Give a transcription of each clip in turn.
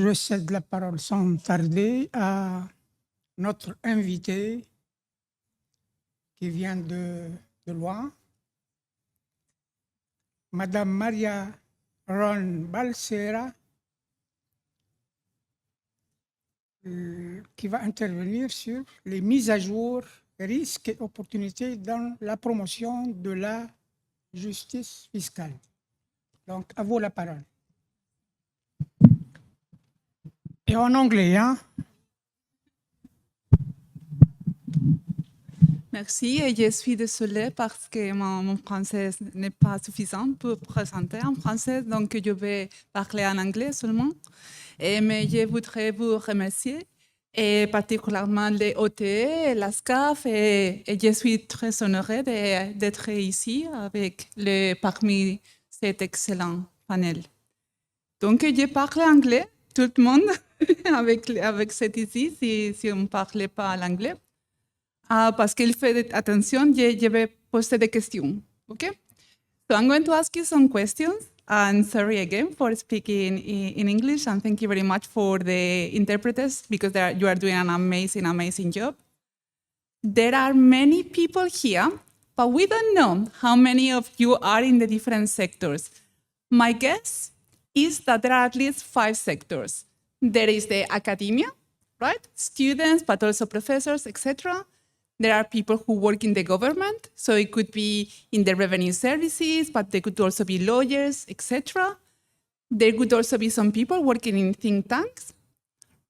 je cède la parole sans tarder à notre invité qui vient de loin, Madame Maria Ron Balsera, qui va intervenir sur les mises à jour, risques et opportunités dans la promotion de la justice fiscale. Donc, à vous la parole. Et en anglais, hein? Merci, et je suis désolée parce que mon français n'est pas suffisant pour présenter en français, donc je vais parler en anglais seulement. Mais je voudrais vous remercier, et particulièrement les OTE, la SCAF, et je suis très honorée d'être ici parmi cet excellent panel. Donc, je parle anglais, tout le monde, avec cet ici, si on ne parlait pas l'anglais. Parce qu'il fait attention, je vais poser des questions. Okay? So I'm going to ask you some questions. And sorry again for speaking in English. And thank you very much for the interpreters because you are doing an amazing, amazing job. There are many people here, but we don't know how many of you are in the different sectors. My guess is that there are at least 5 sectors. There is the academia, right? Students, but also professors, etc. There are people who work in the government, so it could be in the revenue services, but they could also be lawyers, etc. There could also be some people working in think tanks,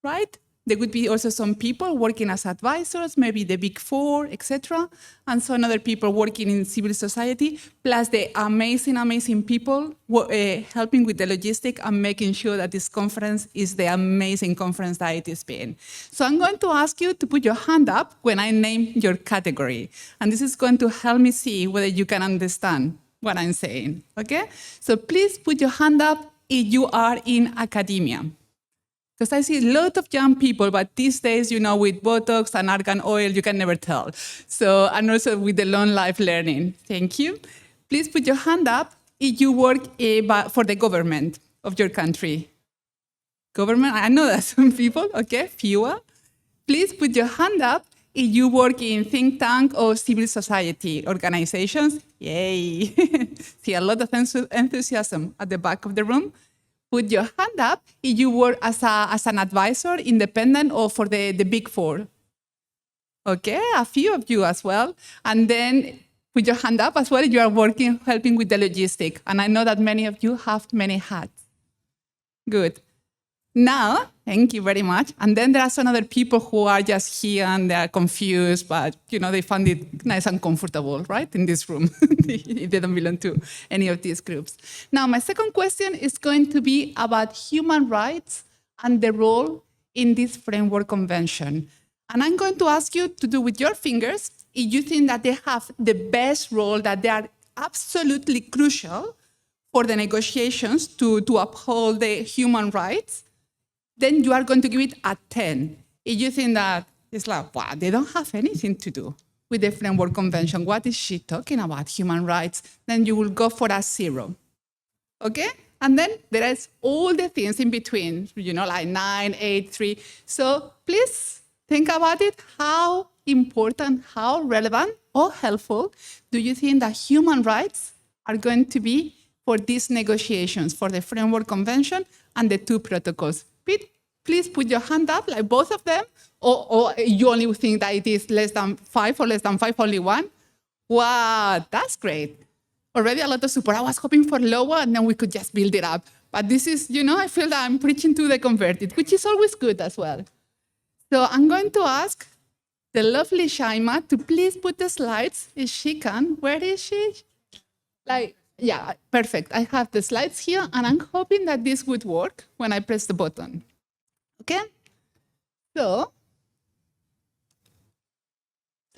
right? There could be also some people working as advisors, maybe the Big Four, etc. And some other people working in civil society, plus the amazing, amazing people helping with the logistics and making sure that this conference is the amazing conference that it has been. So I'm going to ask you to put your hand up when I name your category. And this is going to help me see whether you can understand what I'm saying, okay? So please put your hand up if you are in academia. Because I see a lot of young people, but these days, you know, with Botox and argan oil, you can never tell. So, and also with the long life learning. Thank you. Please put your hand up if you work for the government of your country. Government, I know that some people, okay, fewer. Please put your hand up if you work in think tank or civil society organizations. Yay. See a lot of enthusiasm at the back of the room. Put your hand up if you work as an advisor, independent, or for the Big Four. Okay, a few of you as well. And then put your hand up as well if you are working, helping with the logistics. And I know that many of you have many hats. Good. Now, thank you very much. And then there are some other people who are just here and they are confused, but you know, they find it nice and comfortable, right, in this room, if they don't belong to any of these groups. Now, my second question is going to be about human rights and the role in this framework convention. And I'm going to ask you to do with your fingers if you think that they have the best role, that they are absolutely crucial for the negotiations to uphold the human rights. Then you are going to give it a 10. If you think that it's like, wow, they don't have anything to do with the Framework Convention, what is she talking about, human rights? Then you will go for a 0, okay? And then there is all the things in between, you know, like 9, 8, 3. So please think about it. How important, how relevant or helpful do you think that human rights are going to be for these negotiations, for the Framework Convention and the 2 protocols? Please put your hand up, like both of them, or you only think that it is less than 5 or less than 5, only 1? Wow, that's great. Already a lot of support. I was hoping for lower, and then we could just build it up. But this is, you know, I feel that I'm preaching to the converted, which is always good as well. So I'm going to ask the lovely Shaima to please put the slides, if she can. Where is she? Like, yeah, perfect. I have the slides here, and I'm hoping that this would work when I press the button. Okay? So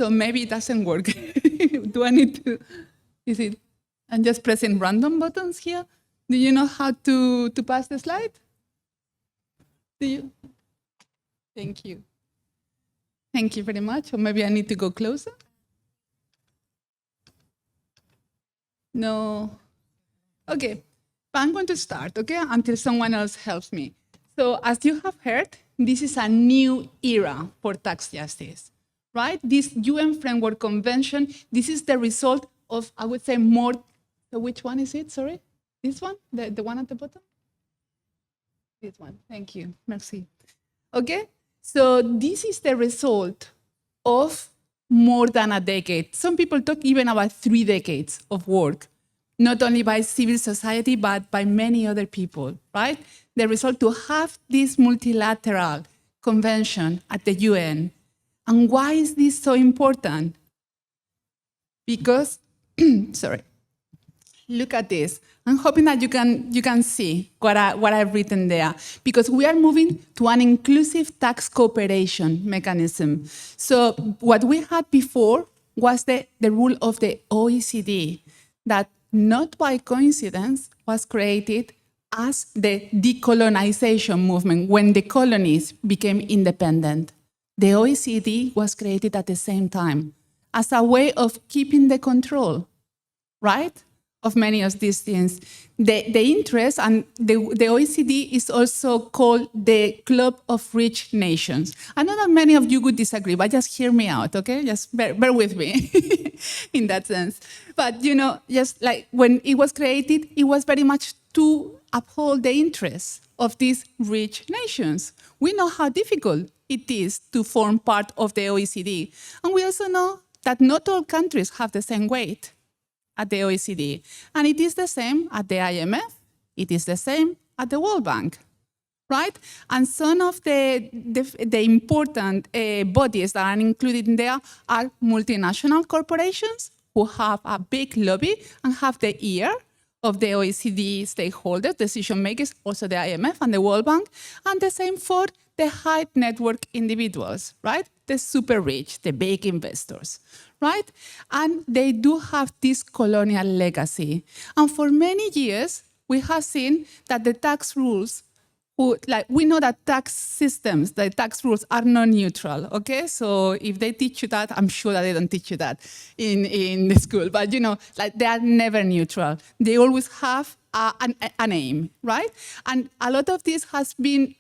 maybe it doesn't work. Do I need to, is it, I'm just pressing random buttons here. Do you know how to pass the slide? Do you? Thank you. Thank you very much. Or maybe I need to go closer. No. Okay, but I'm going to start, okay, until someone else helps me. So as you have heard, this is a new era for tax justice, right? This UN Framework Convention, this is the result of, I would say, more, so which one is it, sorry? This one, the one at the bottom? This one, thank you, merci. Okay, so this is the result of more than a decade. Some people talk even about 3 decades of work, not only by civil society, but by many other people, right? The result to have this multilateral convention at the UN. And why is this so important? Because, sorry, look at this. I'm hoping that you can see what I've written there, because we are moving to an inclusive tax cooperation mechanism. So what we had before was the rule of the OECD that, not by coincidence, was created as the decolonization movement when the colonies became independent. The OECD was created at the same time as a way of keeping the control, right, of many of these things. The interest, and the OECD is also called the Club of Rich Nations. I know that many of you would disagree, but just hear me out, okay? Just bear with me in that sense. But, just like when it was created, it was very much to uphold the interests of these rich nations. We know how difficult it is to form part of the OECD. And we also know that not all countries have the same weight at the OECD. And it is the same at the IMF. It is the same at the World Bank, right? And some of the important bodies that are included in there are multinational corporations who have a big lobby and have the ear of the OECD stakeholders, decision makers, also the IMF and the World Bank, and the same for the high network individuals, right? The super rich, the big investors, right? And they do have this colonial legacy. And for many years, we have seen that the tax rules, we know that tax systems, the tax rules are not neutral, okay? So if they teach you that, I'm sure that they don't teach you that in the school, but they are never neutral. They always have an aim, right? And a lot of this has been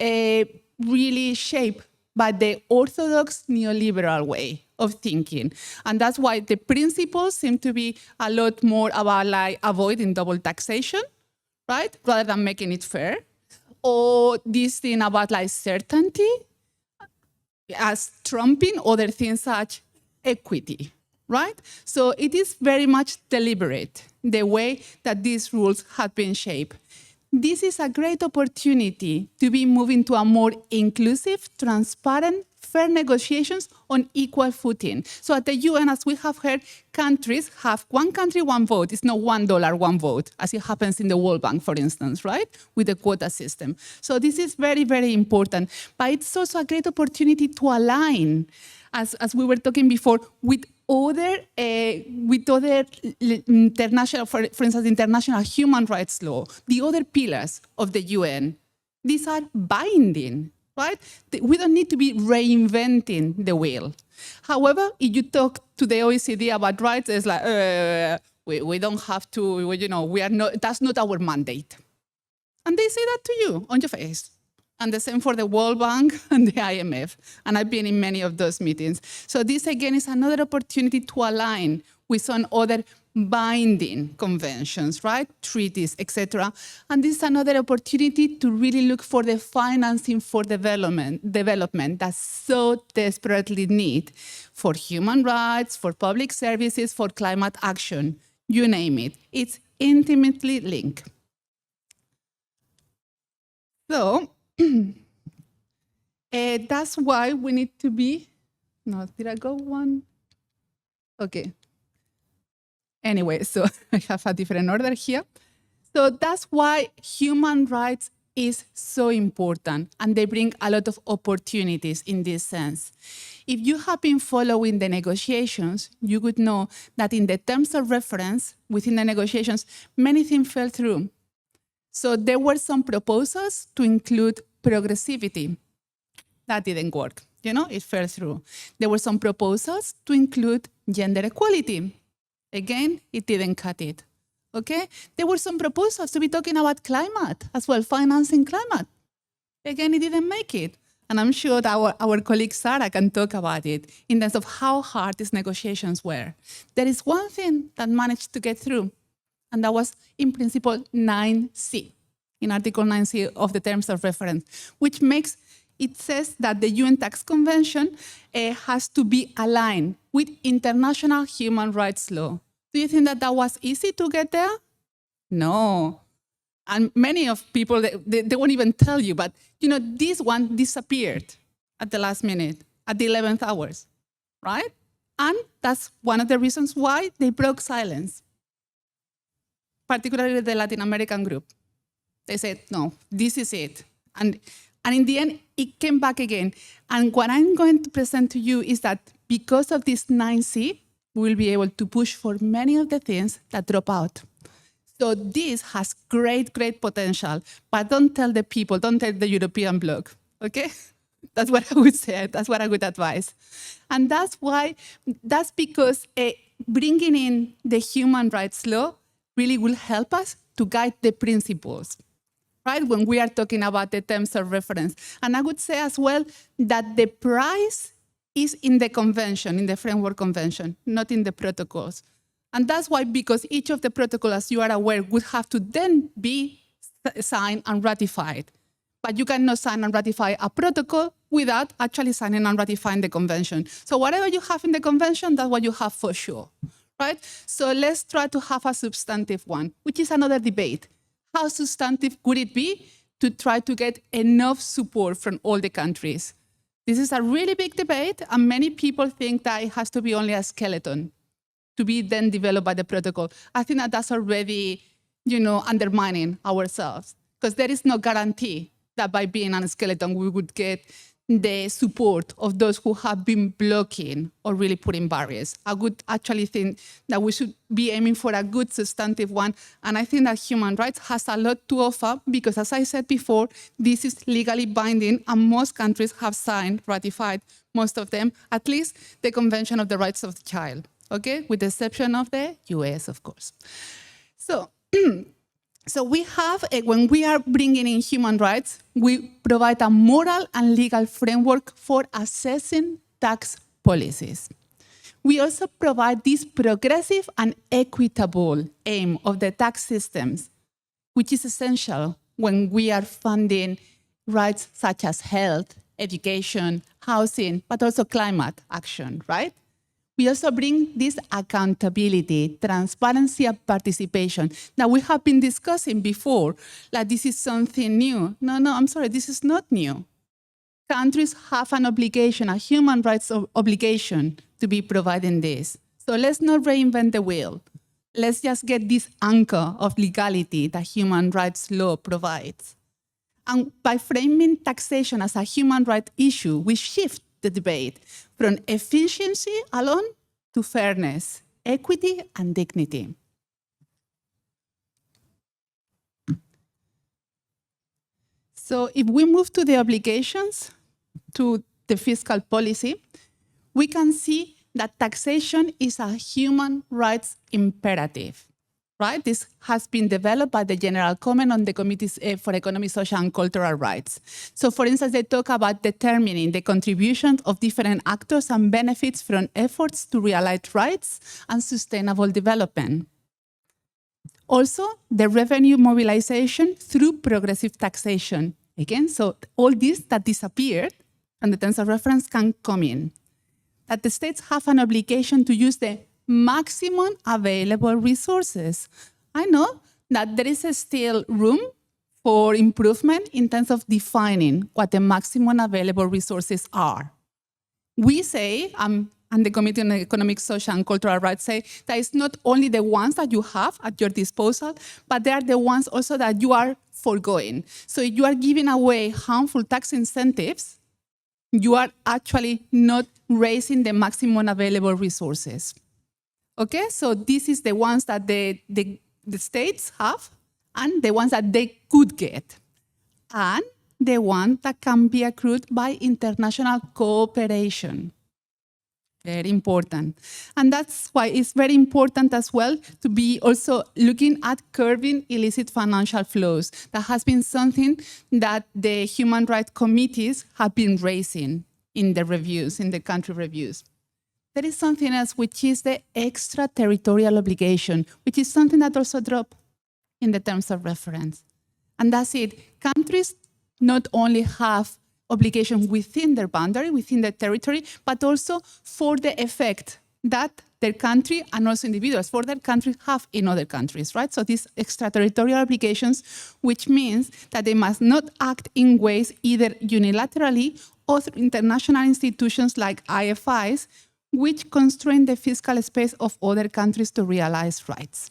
really shaped by the orthodox neoliberal way of thinking. And that's why the principles seem to be a lot more about avoiding double taxation, right? Rather than making it fair. Or this thing about certainty as trumping other things such equity, right? So it is very much deliberate, the way that these rules have been shaped. This is a great opportunity to be moving to a more inclusive, transparent, fair negotiations on equal footing. So at the UN, as we have heard, countries have one country, one vote. It's not $1, one vote, as it happens in the World Bank, for instance, right? With the quota system. So this is very, very important. But it's also a great opportunity to align, as we were talking before, with other international, for instance, international human rights law, the other pillars of the UN. These are binding, right? We don't need to be reinventing the wheel. However, if you talk to the OECD about rights, it's like, we don't have to, we are not, that's not our mandate. And they say that to you on your face. And the same for the World Bank and the IMF. And I've been in many of those meetings. So this, again, is another opportunity to align with some other binding conventions, right? Treaties, etc. And this is another opportunity to really look for the financing for development that so desperately need for human rights, for public services, for climate action, you name it. It's intimately linked. So that's why we need to be, no, did I go one? Okay. Anyway, so I have a different order here. So that's why human rights is so important, and they bring a lot of opportunities in this sense. If you have been following the negotiations, you would know that in the terms of reference within the negotiations, many things fell through. So there were some proposals to include progressivity. That didn't work, it fell through. There were some proposals to include gender equality. Again, it didn't cut it, okay? There were some proposals to be talking about climate as well, financing climate. Again, it didn't make it. And I'm sure that our colleague Sarah can talk about it in terms of how hard these negotiations were. There is one thing that managed to get through, and that was in principle 9C, in Article 9C of the Terms of Reference, which makes it says that the UN Tax Convention has to be aligned with international human rights law. Do you think that that was easy to get there? No. And many of people, they won't even tell you, but this one disappeared at the last minute, at the 11th hours, right? And that's one of the reasons why they broke silence, particularly the Latin American group. They said, no, this is it. And in the end, it came back again. And what I'm going to present to you is that because of this 9C, we will be able to push for many of the things that drop out. So this has great, great potential, but don't tell the people, don't tell the European bloc, okay? That's what I would say, that's what I would advise. And that's because bringing in the human rights law really will help us to guide the principles, right? When we are talking about the terms of reference. And I would say as well that the price is in the convention, in the framework convention, not in the protocols. And that's why, because each of the protocols, as you are aware, would have to then be signed and ratified. But you cannot sign and ratify a protocol without actually signing and ratifying the convention. So whatever you have in the convention, that's what you have for sure, right? So let's try to have a substantive one, which is another debate. How substantive could it be to try to get enough support from all the countries? This is a really big debate, and many people think that it has to be only a skeleton to be then developed by the protocol. I think that that's already, undermining ourselves, because there is no guarantee that by being a skeleton, we would get the support of those who have been blocking or really putting barriers. I would actually think that we should be aiming for a good substantive one. And I think that human rights has a lot to offer because, as I said before, this is legally binding and most countries have signed, ratified, most of them, at least the Convention of the Rights of the Child, okay? With the exception of the US, of course. So we have, when we are bringing in human rights, we provide a moral and legal framework for assessing tax policies. We also provide this progressive and equitable aim of the tax systems, which is essential when we are funding rights such as health, education, housing, but also climate action, right? We also bring this accountability, transparency, and participation that we have been discussing before, like this is something new. No, I'm sorry, this is not new. Countries have an obligation, a human rights obligation to be providing this. So let's not reinvent the wheel. Let's just get this anchor of legality that human rights law provides. And by framing taxation as a human rights issue, we shift the debate from efficiency alone to fairness, equity, and dignity. So if we move to the obligations, to the fiscal policy, we can see that taxation is a human rights imperative. Right? This has been developed by the General Comment on the Committees for Economic, Social, and Cultural Rights. So, for instance, they talk about determining the contributions of different actors and benefits from efforts to realize rights and sustainable development. Also, the revenue mobilization through progressive taxation. Again, so all this that disappeared and the terms of reference can come in. That the states have an obligation to use the maximum available resources. I know that there is still room for improvement in terms of defining what the maximum available resources are. We say, and the Committee on Economic, Social, and Cultural Rights say that it's not only the ones that you have at your disposal, but they are the ones also that you are foregoing. So if you are giving away harmful tax incentives, you are actually not raising the maximum available resources. Okay, so this is the ones that the states have and the ones that they could get, and the one that can be accrued by international cooperation. Very important. And that's why it's very important as well to be also looking at curbing illicit financial flows. That has been something that the human rights committees have been raising in the reviews, in the country reviews. There is something else, which is the extraterritorial obligation, which is something that also dropped in the terms of reference. And that's it. Countries not only have obligation within their boundary, within their territory, but also for the effect that their country and also individuals for their country have in other countries, right? So these extraterritorial obligations, which means that they must not act in ways either unilaterally or through international institutions like IFIs, which constrain the fiscal space of other countries to realize rights.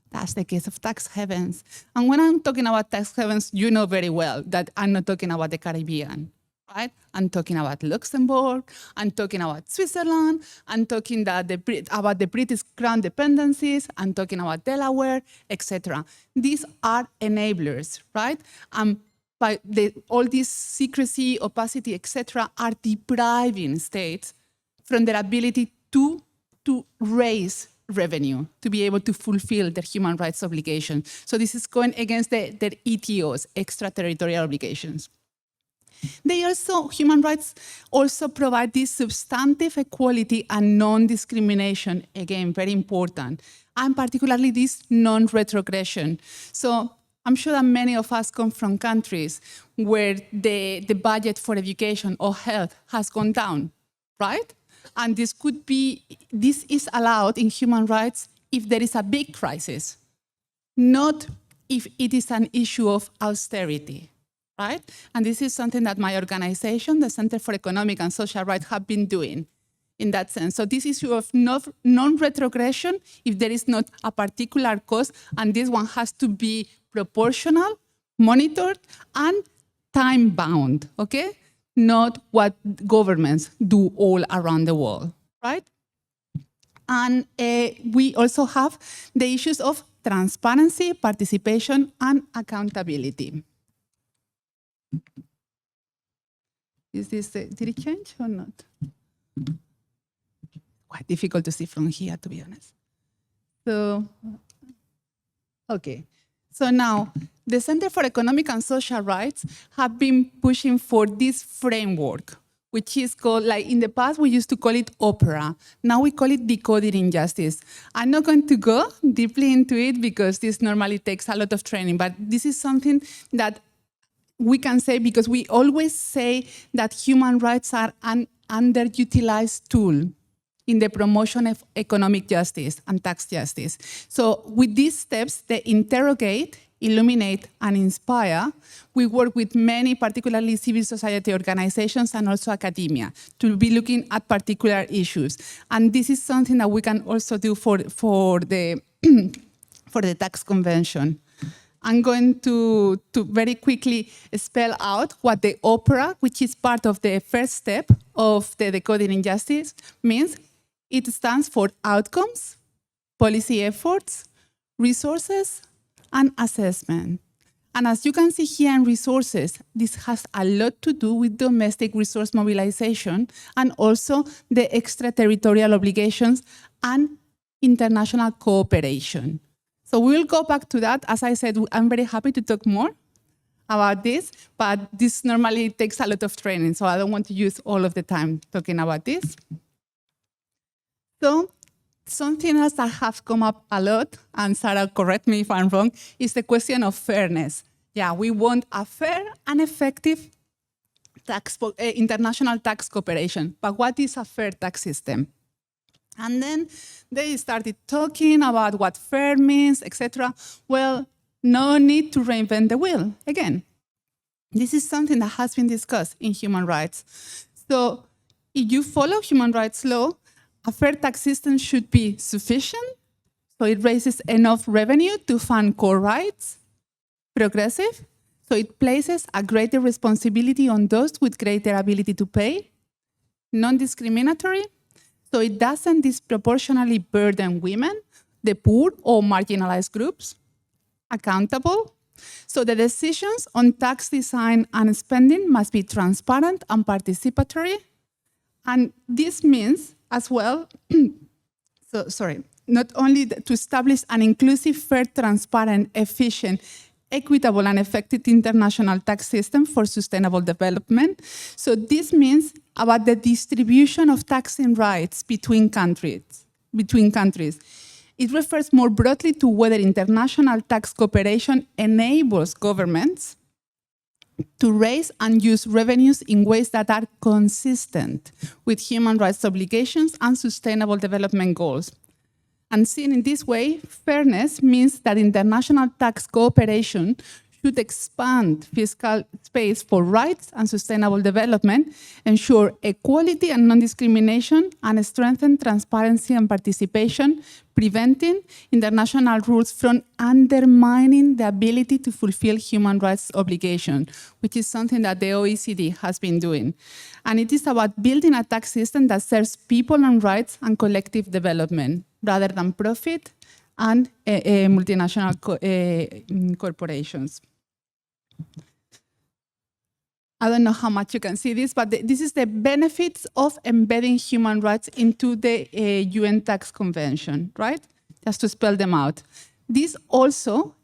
That's the case of tax havens. And when I'm talking about tax havens, you know very well that I'm not talking about the Caribbean, right? I'm talking about Luxembourg, I'm talking about Switzerland, I'm talking about the British Crown dependencies, I'm talking about Delaware, etc. These are enablers, right? But all this secrecy, opacity, etc. are depriving states from their ability to raise revenue, to be able to fulfill their human rights obligations. So this is going against their ETOs, extraterritorial obligations. Human rights also provide this substantive equality and non-discrimination, again, very important, and particularly this non-retrogression. So I'm sure that many of us come from countries where the budget for education or health has gone down, right? And this is allowed in human rights if there is a big crisis, not if it is an issue of austerity, right? And this is something that my organization, the Center for Economic and Social Rights, have been doing in that sense. So this issue of non-retrogression, if there is not a particular cause, and this one has to be proportional, monitored, and time-bound, okay? Not what governments do all around the world, right? And we also have the issues of transparency, participation, and accountability. Is this, did it change or not? Quite difficult to see from here, to be honest. So, okay. So now, the Center for Economic and Social Rights have been pushing for this framework, which is called, like in the past, we used to call it OPERA. Now we call it decoding injustice. I'm not going to go deeply into it because this normally takes a lot of training, but this is something that we can say because we always say that human rights are an underutilized tool in the promotion of economic justice and tax justice. So with these steps, they interrogate, illuminate, and inspire. We work with many, particularly civil society organizations and also academia, to be looking at particular issues. And this is something that we can also do for the tax convention. I'm going to very quickly spell out what the OPERA, which is part of the first step of the decoding injustice, means. It stands for outcomes, policy efforts, resources, and assessment. And as you can see here in resources, this has a lot to do with domestic resource mobilization and also the extraterritorial obligations and international cooperation. So we'll go back to that. As I said, I'm very happy to talk more about this, but this normally takes a lot of training, so I don't want to use all of the time talking about this. So something else that has come up a lot, and Sarah, correct me if I'm wrong, is the question of fairness. Yeah, we want a fair and effective international tax cooperation, but what is a fair tax system? And then they started talking about what fair means, etc. Well, no need to reinvent the wheel again. This is something that has been discussed in human rights. So if you follow human rights law, a fair tax system should be sufficient, so it raises enough revenue to fund core rights, progressive, so it places a greater responsibility on those with greater ability to pay, non-discriminatory, so it doesn't disproportionately burden women, the poor, or marginalized groups, accountable, so the decisions on tax design and spending must be transparent and participatory, And this means as well, not only to establish an inclusive, fair, transparent, efficient, equitable and effective international tax system for sustainable development. So this means about the distribution of taxing rights between countries. It refers more broadly to whether international tax cooperation enables governments to raise and use revenues in ways that are consistent with human rights obligations and sustainable development goals. And seen in this way, fairness means that international tax cooperation should expand fiscal space for rights and sustainable development, ensure equality and non-discrimination, and strengthen transparency and participation, preventing international rules from undermining the ability to fulfill human rights obligations, which is something that the OECD has been doing. And it is about building a tax system that serves people and rights and collective development, rather than profit and multinational corporations. I don't know how much you can see this, but this is the benefits of embedding human rights into the UN Tax Convention, right? Just to spell them out. This also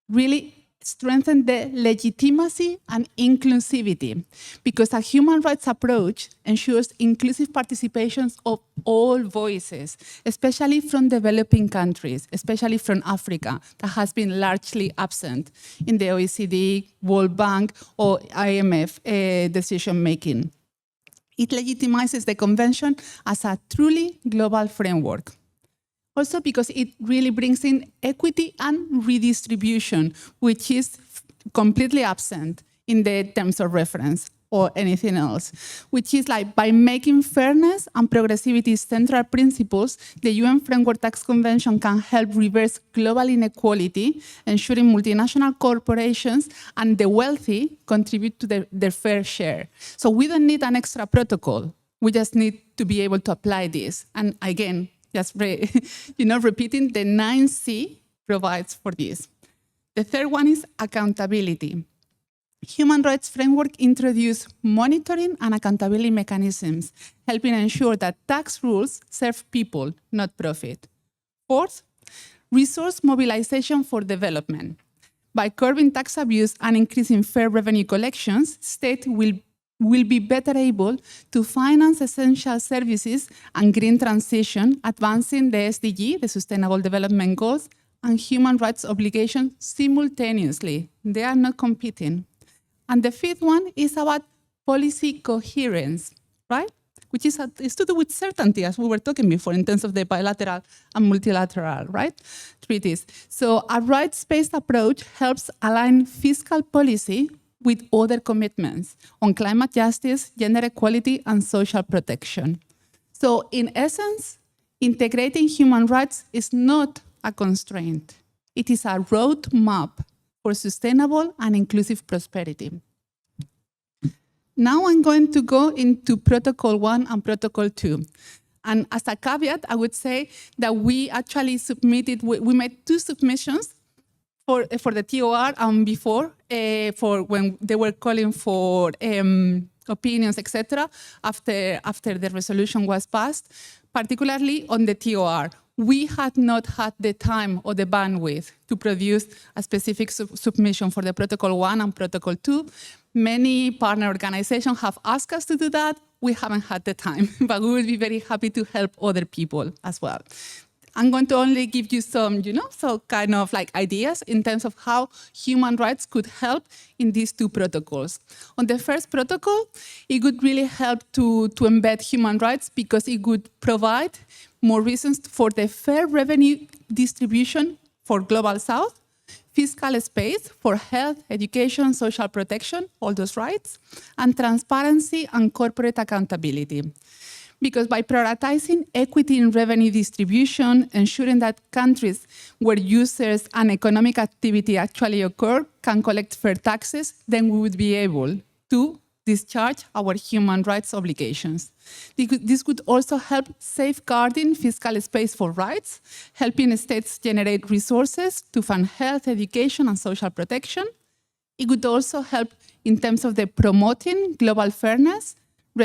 really strengthens the legitimacy and inclusivity, because a human rights approach ensures inclusive participation of all voices, especially from developing countries, especially from Africa, that has been largely absent in the OECD, World Bank, or IMF decision-making. It legitimizes the convention as a truly global framework. Also because it really brings in equity and redistribution, which is completely absent in the terms of reference or anything else, which is like by making fairness and progressivity central principles, the UN Framework Tax Convention can help reverse global inequality, ensuring multinational corporations and the wealthy contribute to their fair share. So we don't need an extra protocol. We just need to be able to apply this. And again, just repeating, the 9C provides for this. The third one is accountability. Human rights framework introduce monitoring and accountability mechanisms, helping ensure that tax rules serve people, not profit. Fourth, resource mobilization for development. By curbing tax abuse and increasing fair revenue collections, states will be better able to finance essential services and green transition, advancing the SDG, the Sustainable Development Goals, and human rights obligations simultaneously. They are not competing. And the fifth one is about policy coherence, right? Which is to do with certainty, as we were talking before, in terms of the bilateral and multilateral, right, treaties. So a rights-based approach helps align fiscal policy with other commitments on climate justice, gender equality, and social protection. So in essence, integrating human rights is not a constraint. It is a roadmap for sustainable and inclusive prosperity. Now I'm going to go into Protocol 1 and Protocol 2. And as a caveat, I would say that we actually submitted, we made 2 submissions for the TOR and before, for when they were calling for opinions, etc., after the resolution was passed, particularly on the TOR. We had not had the time or the bandwidth to produce a specific submission for the Protocol 1 and Protocol 2. Many partner organizations have asked us to do that. We haven't had the time, but we will be very happy to help other people as well. I'm going to only give you some, so kind of like ideas in terms of how human rights could help in these 2 protocols. On the first protocol, it would really help to embed human rights because it would provide more reasons for the fair revenue distribution for Global South, fiscal space for health, education, social protection, all those rights, and transparency and corporate accountability. Because by prioritizing equity in revenue distribution, ensuring that countries where users and economic activity actually occur can collect fair taxes, then we would be able to discharge our human rights obligations. This could also help safeguarding fiscal space for rights, helping states generate resources to fund health, education, and social protection. It would also help in terms of the promoting global fairness,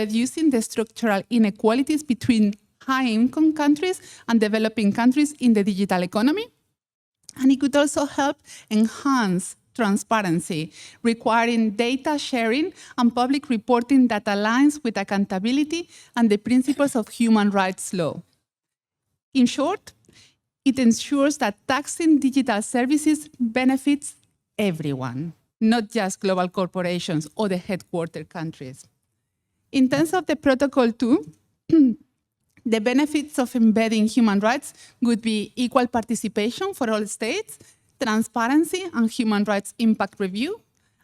reducing the structural inequalities between high-income countries and developing countries in the digital economy. And it could also help enhance transparency, requiring data sharing and public reporting that aligns with accountability and the principles of human rights law. In short, it ensures that taxing digital services benefits everyone, not just global corporations or the headquarter countries. In terms of the Protocol 2, the benefits of embedding human rights would be equal participation for all states, transparency and human rights impact review,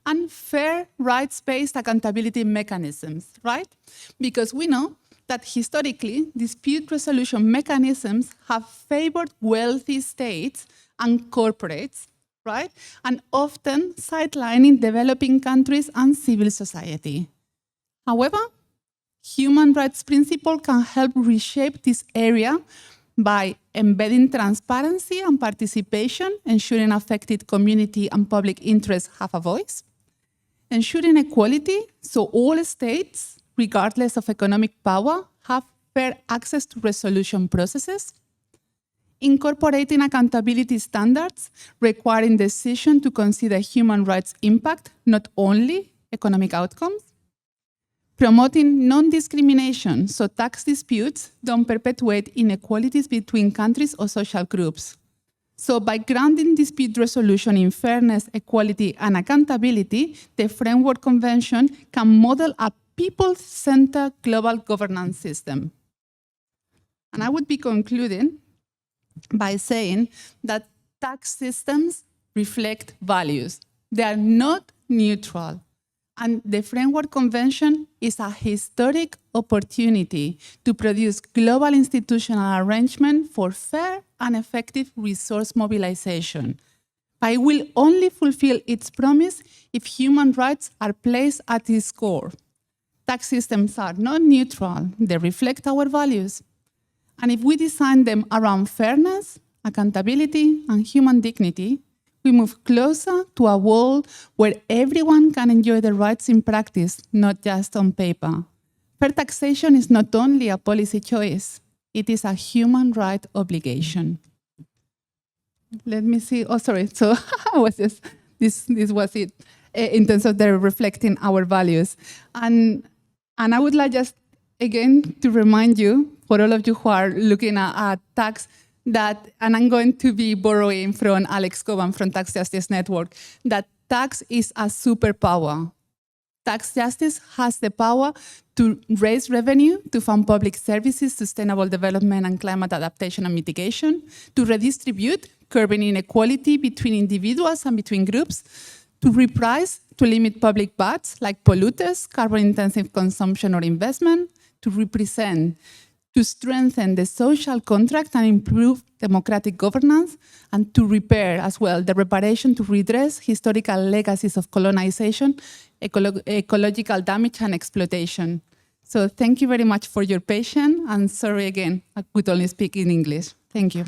and fair rights-based accountability mechanisms, right? Because we know that historically, dispute resolution mechanisms have favored wealthy states and corporates, right? And often sidelining developing countries and civil society. However, human rights principles can help reshape this area by embedding transparency and participation, ensuring affected community and public interests have a voice, ensuring equality, so all states, regardless of economic power, have fair access to resolution processes, incorporating accountability standards, requiring decisions to consider human rights impact, not only economic outcomes, promoting non-discrimination, so tax disputes don't perpetuate inequalities between countries or social groups. So by grounding dispute resolution in fairness, equality, and accountability, the Framework Convention can model a people-centered global governance system. And I would be concluding by saying that tax systems reflect values. They are not neutral. And the Framework Convention is a historic opportunity to produce global institutional arrangement for fair and effective resource mobilization. But it will only fulfill its promise if human rights are placed at its core. Tax systems are not neutral, they reflect our values. And if we design them around fairness, accountability, and human dignity, we move closer to a world where everyone can enjoy their rights in practice, not just on paper. Fair taxation is not only a policy choice, it is a human right obligation. Let me see. Oh, sorry. So this was it in terms of the reflecting our values. And I would like just again to remind you, for all of you who are looking at tax, that, and I'm going to be borrowing from Alex Coban from Tax Justice Network, that tax is a superpower. Tax justice has the power to raise revenue, to fund public services, sustainable development and climate adaptation and mitigation, to redistribute, curbing inequality between individuals and between groups, to reprice, to limit public bats like polluters, carbon-intensive consumption or investment, to represent, to strengthen the social contract and improve democratic governance, and to repair as well, the reparation to redress historical legacies of colonization, ecological damage and exploitation. So thank you very much for your patience, and sorry again, I could only speak in English. Thank you.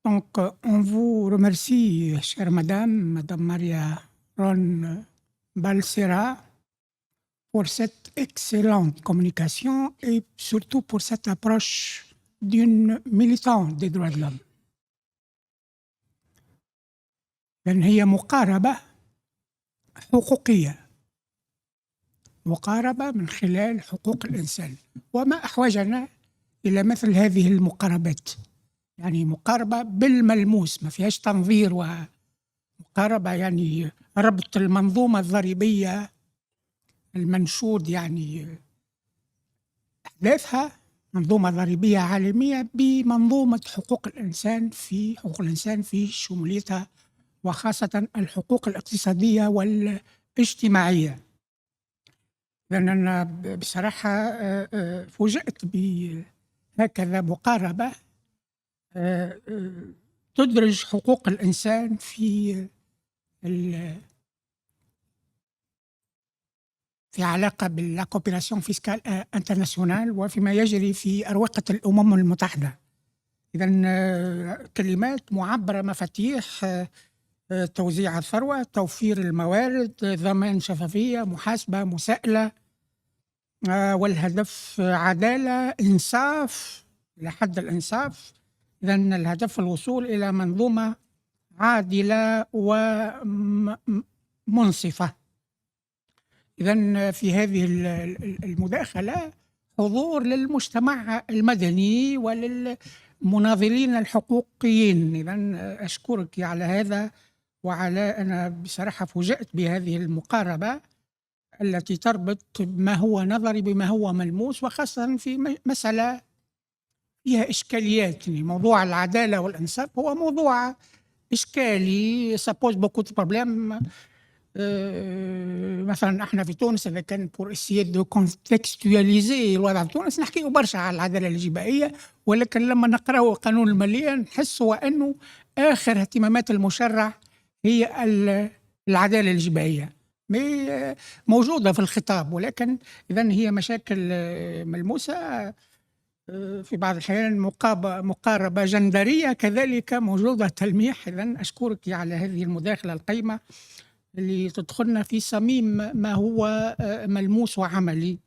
Donc, on vous remercie, chère Madame Maria Ron Balsera, pour cette excellente communication et surtout pour cette approche d'une militante des droits de l'homme. لأن هي مقاربة حقوقية، مقاربة من خلال حقوق الإنسان، وما أحوجنا إلى مثل هذه المقاربات. يعني مقاربة بالملموس، ما فيهاش تنظير، ومقاربة يعني ربط المنظومة الضريبية المنشود يعني أحداثها منظومة ضريبية عالمية بمنظومة حقوق الإنسان في شموليتها، وخاصة الحقوق الاقتصادية والاجتماعية. لأن أنا بصراحة فوجئت بهكذا مقاربة تدرج حقوق الإنسان في علاقة بالكوبيراسيون فيسكال انترناسيونال وفيما يجري في أروقة الأمم المتحدة. إذا كلمات معبرة، مفاتيح، توزيع الثروة، توفير الموارد، ضمان شفافية، محاسبة، مساءلة، والهدف عدالة، إنصاف إلى حد الإنصاف. إذا الهدف الوصول إلى منظومة عادلة ومنصفة. إذا في هذه المداخلة حضور للمجتمع المدني وللمناضلين الحقوقيين. إذا أشكرك على هذا، أنا بصراحة فوجئت بهذه المقاربة التي تربط ما هو نظري بما هو ملموس، وخاصة في مسألة فيها إشكاليات. يعني موضوع العدالة والإنصاف هو موضوع إشكالي، سابوز بوكو دو بروبليم. مثلا احنا في تونس إذا كان بور اسيي دو كونتكستواليزي الوضع في تونس نحكيه برشا على العدالة الجبائية، ولكن لما نقرأه قانون المالية نحس أنه آخر اهتمامات المشرع هي العدالة الجبائية. موجودة في الخطاب، ولكن إذن هي مشاكل ملموسة. في بعض الأحيان مقاربة جندرية كذلك موجودة تلميح. إذن أشكرك على هذه المداخلة القيمة اللي تدخلنا في صميم ما هو ملموس وعملي.